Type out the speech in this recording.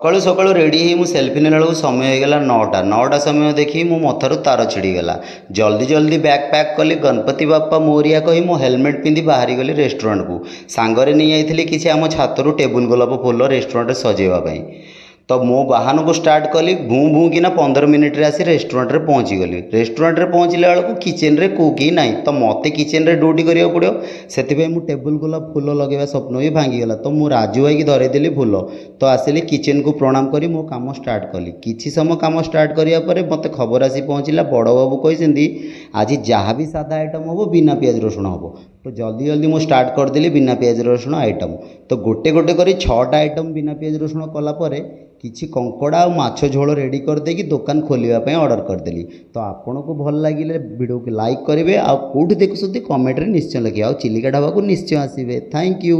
सकाळू सकाळू ready ही मु selfie नेला बेलू समय होगला 9टा समय देखी मो मथारू तार छिड़गला। जल्दी जल्दी बैग पैक कली गणपति बापा मोरिया कही मो हेलमेट पिंधि बाहरी गली रेस्टोरेंट को। सांगरे नहीं जाइली किसी आम छातरू टेबुल गोलाप फूल रेस्टोरेंट सजेवाई। तो मो बाहन को स्टार्ट कली भूँ भूँ किना 15 मिनिट रे आसी रेस्टोरेंट रे पहुँची गली। रेस्टोरेंट रे पहुँचला बेलू किचेन रे कुकी ना तो मत किचेन रे ड्यूटी करिया पड़ो से मु टेबुल गोलाप फूल लगे स्वप्न भी भांगीगला। तो मु राजू भाई की धरेदेली फूल तो आसिली किचेन को प्रणाम करी मो काम स्टार्ट कली। किछि समय काम स्टार्ट करिया परे मते खबर आसी पहुँचला बड़ बाबू कहिसेंती आज जहाँ भी सादा आइटम हम बिना पियाज रसुण हम। तो जल्दी जल्दी मु स्टार्ट करदेली बिना पियाज रसुण आइटम। तो गोटे गोटे करी 6टा आइटम बिना पियाज रसुण कलापर किछि कंकड़ा और माछ झोल रेडी कर देकी दुकान खोलिया ऑर्डर करदेली। तो आपन को भल लगे वीडियो को लाइक करेंगे आउ कौटी देखुं कमेंट रे निश्चय लिखे। आ चिलिका ढाबा को निश्चय आसबे। Thank you.